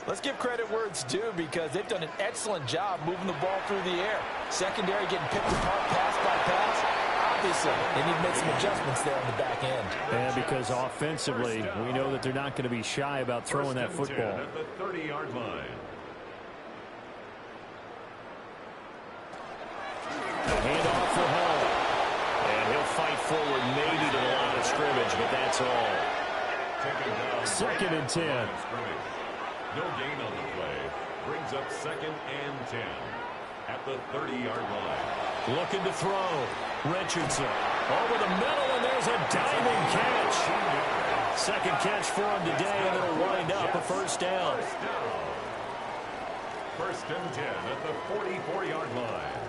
let's give credit where it's due because they've done an excellent job moving the ball through the air. Secondary getting picked apart pass by pass. Obviously, they need to make some adjustments there on the back end. And because offensively, we know that they're not going to be shy about throwing that football. At the 30-yard line. A handoff for Hall. And he'll fight forward maybe to the line of scrimmage, but that's all. 2nd and 10. No gain on the play. Brings up 2nd and 10 at the 30-yard line. Looking to throw. Richardson over the middle, and there's a diving catch. 2nd catch for him today, and it'll wind up a 1st down. 1st and 10 at the 44-yard line.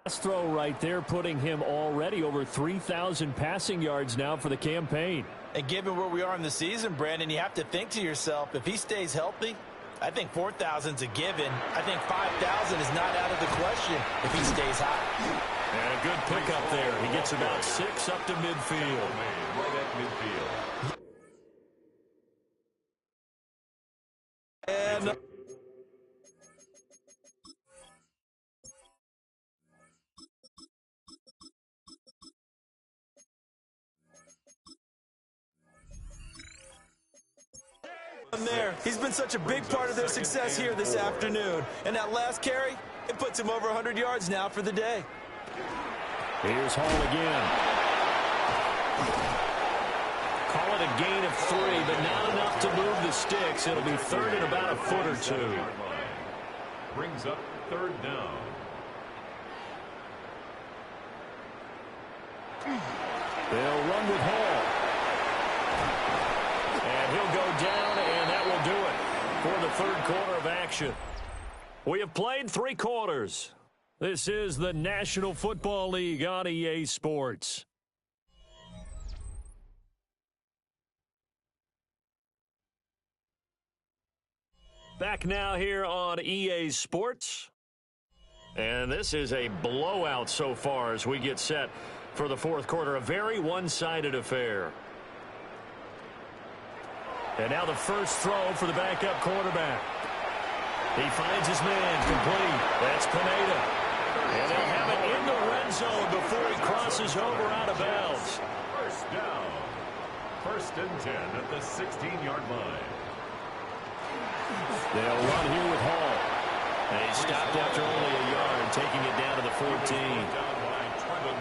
Last throw right there, putting him already over 3,000 passing yards now for the campaign. And given where we are in the season, Brandon, you have to think to yourself, if he stays healthy, I think 4,000's a given. I think 5,000 is not out of the question if he stays high. And a good pickup there. He gets about 6 up to midfield. Right at midfield. And there. He's been such a big part of their success here this afternoon. And that last carry, it puts him over 100 yards now for the day. Here's Hall again. Call it a gain of 3, but not enough to move the sticks. It'll be third and about a foot or 2. Brings up third down. They'll run with Hall. And he'll go down, and that will do it for the third quarter of action. We have played 3 quarters. This is the National Football League on EA Sports. Back now here on EA Sports. And this is a blowout so far as we get set for the fourth quarter. A very one-sided affair. And now the first throw for the backup quarterback. He finds his man complete. That's Pineda. And they'll have it in the red zone before he crosses over out of bounds. First down. First and 10 at the 16-yard line. They'll run here with Hall. And he stopped after only a yard, taking it down to the 14.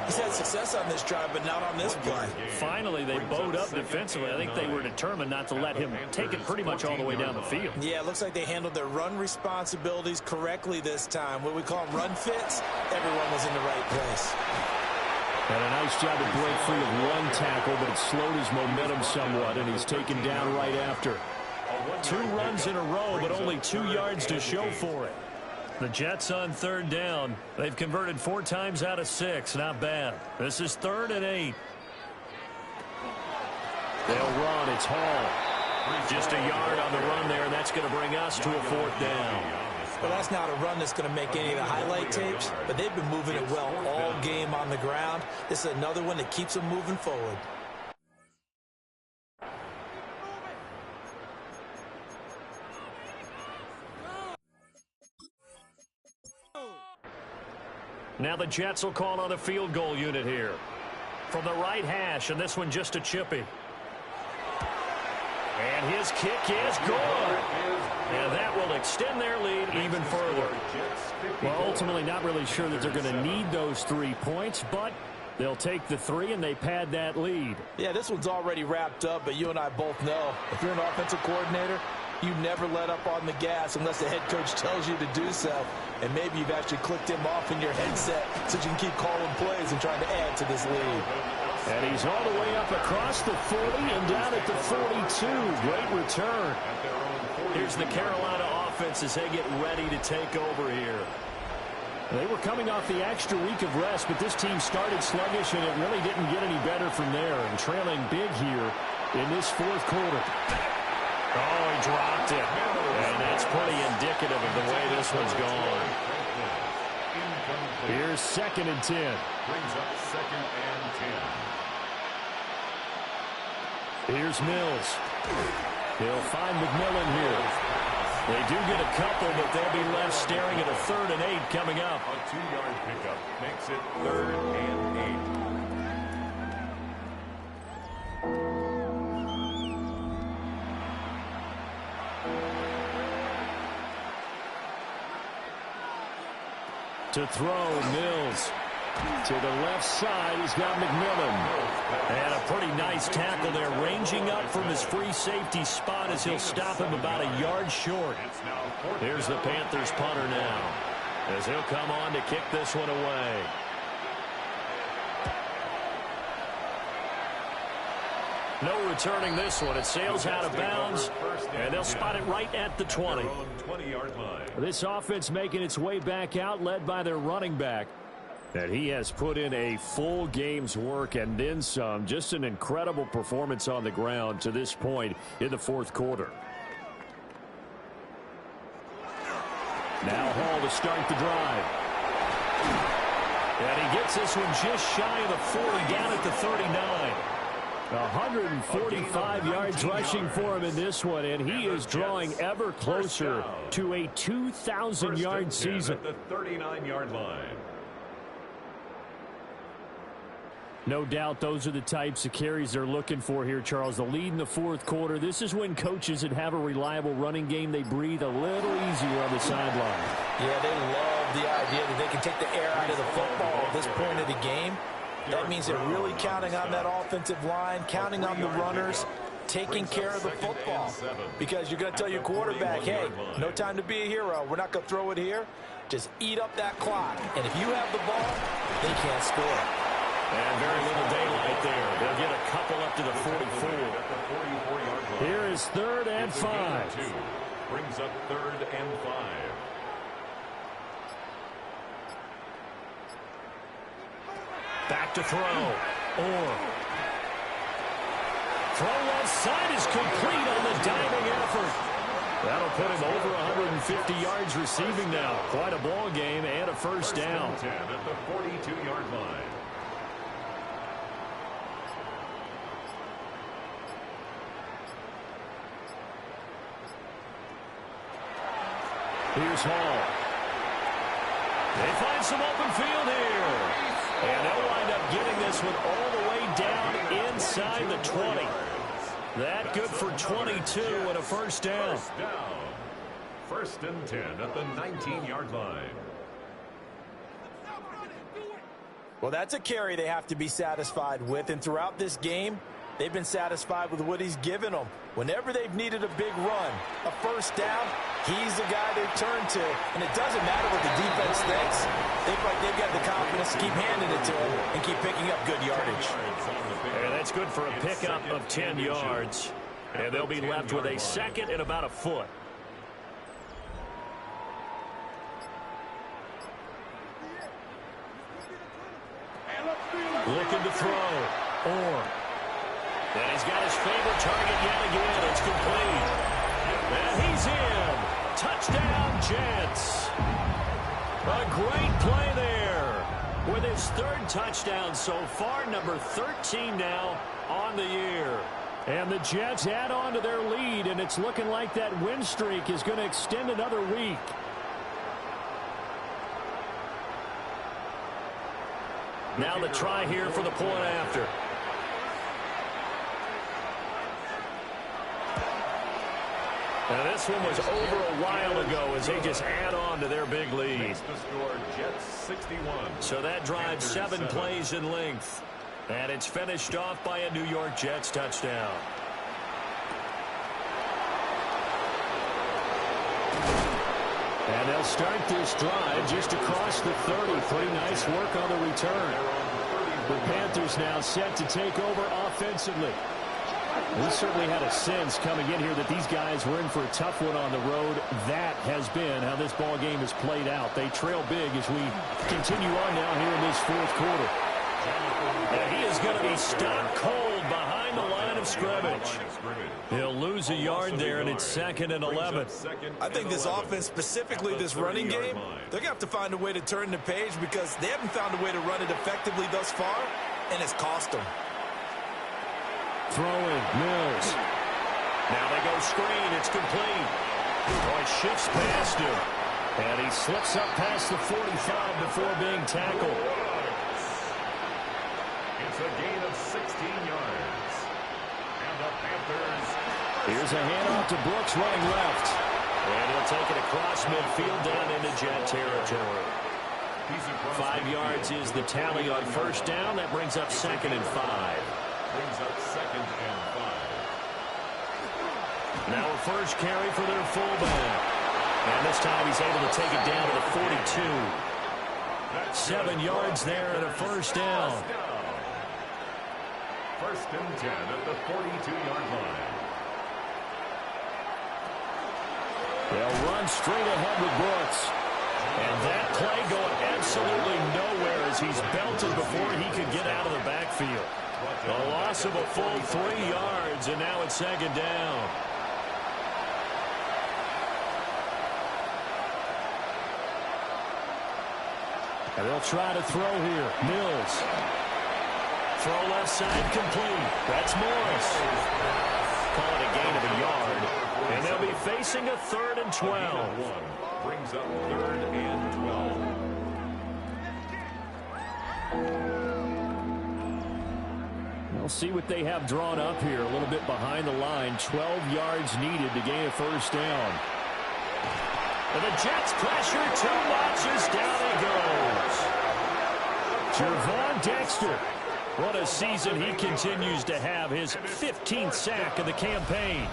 He's had success on this drive, but not on this play. Finally, they bowed up defensively. I think they were determined not to let him take it pretty much all the way down the field. Yeah, it looks like they handled their run responsibilities correctly this time. What we call them run fits, everyone was in the right place. And a nice job to break free of one tackle, but it slowed his momentum somewhat, and he's taken down right after. 2 runs in a row, but only 2 yards to show for it. The Jets on third down. They've converted 4 times out of 6. Not bad. This is 3rd and 8. They'll run. It's Hall. Just a yard on the run there, and that's going to bring us to a 4th down. Well, that's not a run that's going to make any of the highlight tapes, but they've been moving it well all game on the ground. This is another one that keeps them moving forward. Now the Jets will call on a field goal unit here. From the right hash, and this one just a chippy. And his kick is good. And that will extend their lead even further. Well, ultimately not really sure that they're going to need those 3 points, but they'll take the 3 and they pad that lead. Yeah, this one's already wrapped up, but you and I both know if you're an offensive coordinator, you never let up on the gas unless the head coach tells you to do so. And maybe you've actually clicked him off in your headset so you can keep calling plays and trying to add to this lead. And he's all the way up across the 40 and down at the 42. Great return. Here's the Carolina offense as they get ready to take over here. They were coming off the extra week of rest, but this team started sluggish, and it really didn't get any better from there. And trailing big here in this fourth quarter. Oh, he dropped it. And that's pretty indicative of the way this one's gone. Here's 2nd and 10. Brings up 2nd and 10. Here's Mills. He'll find McMillan here. They do get a couple, but they'll be left staring at a 3rd and 8 coming up. A 2-yard pickup makes it 3rd and 8. To throw, Mills. To the left side, he's got McMillan. And a pretty nice tackle there, ranging up from his free safety spot as he'll stop him about a yard short. Here's the Panthers punter now, as he'll come on to kick this one away. No returning this one. It sails out of bounds, and they'll spot it right at the 20. 20-yard line. This offense making its way back out, led by their running back. And he has put in a full game's work and then some. Just an incredible performance on the ground to this point in the fourth quarter. Now Hall to start the drive. And he gets this one just shy of the 40, down at the 39. 145 yards rushing for him in this one, and he is drawing ever closer to a 2,000-yard season. At the 39-yard line. No doubt those are the types of carries they're looking for here, Charles. The lead in the fourth quarter. This is when coaches that have a reliable running game, they breathe a little easier on the sideline. Yeah, they love the idea that they can take the air out of the football at this point of the game. That means they're really counting on that offensive line, counting on the runners, taking care of the football. Because you're going to tell your quarterback, hey, no time to be a hero. We're not going to throw it here. Just eat up that clock. And if you have the ball, they can't score. And very little daylight there. They'll get a couple up to the 44. Here is 3rd and 5. Brings up 3rd and 5. Back to throw. Orr. Throw left side is complete on the diving effort. That'll put him over 150 yards receiving now. Quite a ball game and a first down. 10 at the 42-yard line. Here's Hall. They find some open field here. And they'll wind up getting this one all the way down inside the 20. That good for 22 and a first down. First and 10 at the 19-yard line. Well, that's a carry they have to be satisfied with. And throughout this game, they've been satisfied with what he's given them. Whenever they've needed a big run, a first down, he's the guy they turn to. And it doesn't matter what the defense thinks. They've got the confidence to keep handing it to him and keep picking up good yardage. And that's good for a pickup of 10 yards. And they'll be left with a second and about a foot. Looking to throw. Orr. And he's got his favorite target yet again. It's complete. And he's in. Touchdown, Jets. A great play there. With his 3rd touchdown so far, number 13 now on the year. And the Jets add on to their lead, and it's looking like that win streak is going to extend another week. Now the try here for the point after. And this one was over a while ago as they just add on to their big lead. So that drives 7 plays in length. And it's finished off by a New York Jets touchdown. And they'll start this drive just across the 30. Pretty nice work on the return. The Panthers now set to take over offensively. We certainly had a sense coming in here that these guys were in for a tough one on the road. That has been how this ball game has played out. They trail big as we continue on now here in this fourth quarter. And he is going to be stopped cold behind the line of scrimmage. He'll lose a yard there, and it's 2nd and 11. I think this offense, specifically this running game, they're going to have to find a way to turn the page because they haven't found a way to run it effectively thus far, and it's cost them. Throwing, Mills. Now they go screen. It's complete. Oh, he shifts past him. And he slips up past the 45 before being tackled. It's a gain of 16 yards. And the Panthers. Here's a handoff to Brooks running left. And he'll take it across midfield down into Jet territory. 5 yards is the tally on first down. That brings up 2nd and 5. Brings up 2nd and 5. Now a first carry for their fullback. And this time he's able to take it down to the 42. 7 yards there and a first down. First and 10 at the 42-yard line. They'll run straight ahead with Brooks. And that play going absolutely nowhere as he's belted before he could get out of the backfield. A loss of a full 3 yards, and now it's second down. And they'll try to throw here. Mills. Throw left side complete. That's Morris. Call it a gain of a yard. And they'll be facing a 3rd and 12. Brings up 3rd and 12. We'll see what they have drawn up here. A little bit behind the line. 12 yards needed to gain a 1st down. And the Jets pressure 2 notches. Down he goes. Gervon Dexter. What a season he continues to have. His 15th sack of the campaign.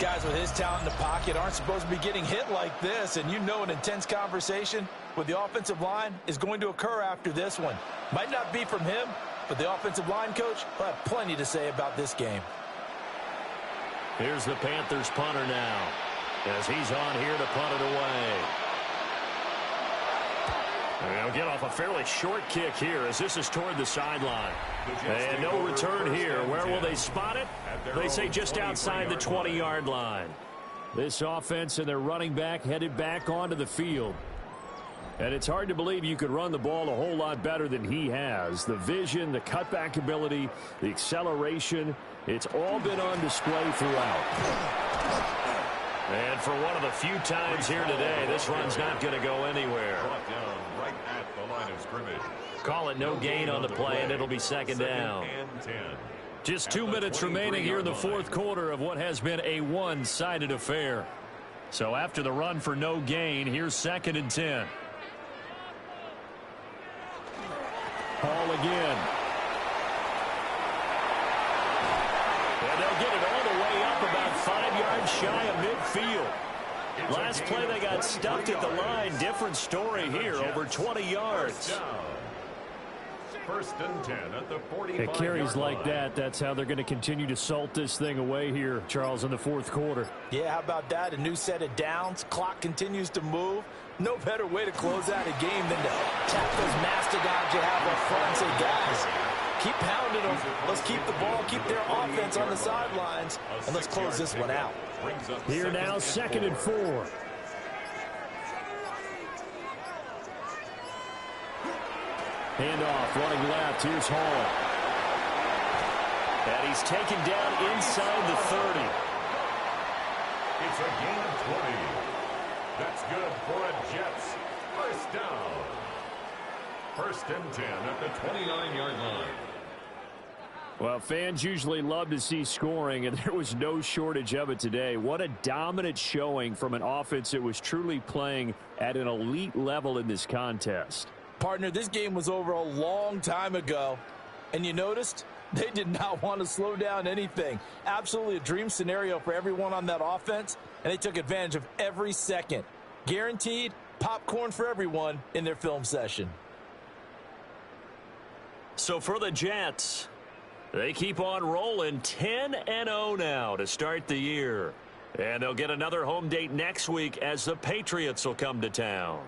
Guys with his talent in the pocket aren't supposed to be getting hit like this, and you know an intense conversation with the offensive line is going to occur after this one. Might not be from him, but the offensive line coach will have plenty to say about this game. Here's the Panthers punter now, as he's on here to punt it away. And they'll get off a fairly short kick here as this is toward the sideline. And no return here. Where will they spot it? They say just outside the 20-yard line. This offense and their running back headed back onto the field. And it's hard to believe you could run the ball a whole lot better than he has. The vision, the cutback ability, the acceleration, it's all been on display throughout. And for one of the few times here today, this run's not going to go anywhere. Right at the line of scrimmage. Call it no gain on the play, and it'll be second down. Just 2 minutes remaining here in the 4th quarter of what has been a one-sided affair. So after the run for no gain, here's 2nd and 10. Hall again. And they'll get it all the way up about 5 yards shy of midfield. Last play they got stuffed at the line. Different story here, over 20 yards. 1st and 10 at the 45-yard line. It carries like that. That's how they're going to continue to salt this thing away here, Charles, in the 4th quarter. Yeah, how about that? A new set of downs. Clock continues to move. No better way to close out a game than to tap those mastodons you have up front and say, guys, keep pounding them. Let's keep the ball, keep their offense on the sidelines, and let's close this one out. Here now, 2nd and 4. Handoff, running left. Here's Hall. And he's taken down inside the 30. It's a gain of 20. That's good for a Jets 1st down. 1st and 10 at the 29-yard line. Well, fans usually love to see scoring, and there was no shortage of it today. What a dominant showing from an offense that was truly playing at an elite level in this contest. Partner, this game was over a long time ago, and you noticed they did not want to slow down anything. Absolutely a dream scenario for everyone on that offense, and they took advantage of every second. Guaranteed popcorn for everyone in their film session. So for the Jets, they keep on rolling 10-0 now to start the year. And they'll get another home date next week as the Patriots will come to town.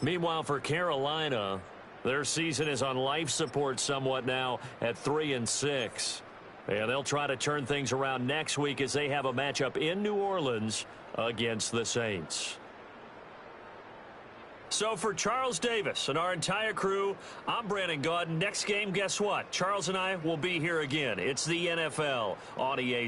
Meanwhile, for Carolina, their season is on life support somewhat now at 3-6. And they'll try to turn things around next week as they have a matchup in New Orleans against the Saints. So for Charles Davis and our entire crew, I'm Brandon Gaudin. Next game, guess what? Charles and I will be here again. It's the NFL on EA